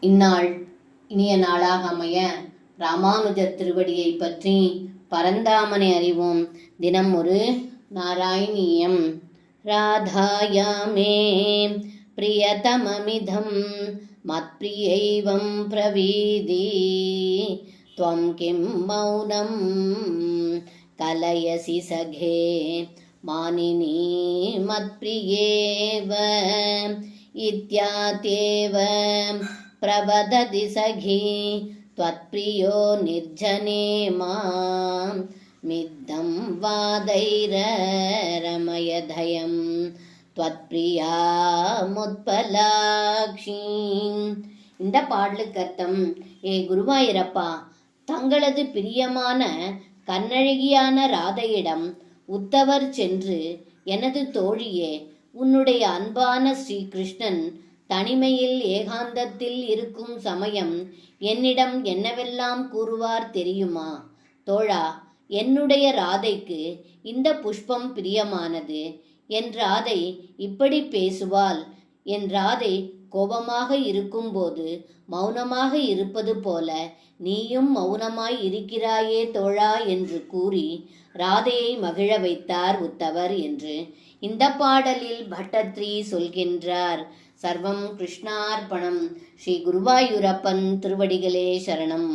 இந்நாள் இனிய நாளாக அமைய ராமானுஜர் திருவடியை பற்றி பரந்தாமனை அறிவோம். தினம் ஒரு நாராயணியம். ராதாயாமே பிரியதமமிதம் மத்பிரியைவம் பிரவீதி த்வம் கிம் மௌனம் கலயசி சகே மானினி மத்பிரியேவ இத்யாத்யேவ பிரவததி சகி த்வத்ப்ரியோ நிர்ஜனே மாம் மித்தம் வாதைரரமயதயம் த்வத்ப்ரியா முத்பலாக்ஷி. இந்த பாடலுக்கு அர்த்தம்: ஏ குருவாயூரப்பா, தங்களது பிரியமான கண்ணழகியான ராதையிடம் உத்தவர் சென்று, எனது தோழியே, உன்னுடைய அன்பான ஸ்ரீகிருஷ்ணன் தனிமையில் ஏகாந்தத்தில் இருக்கும் சமயம் என்னிடம் என்னவெல்லாம் கூறுவார் தெரியுமா? தோழா, என்னுடைய ராதைக்கு இந்த புஷ்பம் பிரியமானது. என் ராதை இப்படி பேசுவாள். என் ராதை கோபமாக இருக்கும்போது மௌனமாக இருப்பது போல நீயும் மௌனமாய் இருக்கிறாயே தோழா என்று கூறி ராதையை மகிழ வைத்தார் உத்தவர் என்று இந்த பாடலில் பட்டத்ரி சொல்கின்றார். சர்வம் கிருஷ்ணார்ப்பணம். ஸ்ரீ குருவாயூரப்பன் திருவடிகளே சரணம்.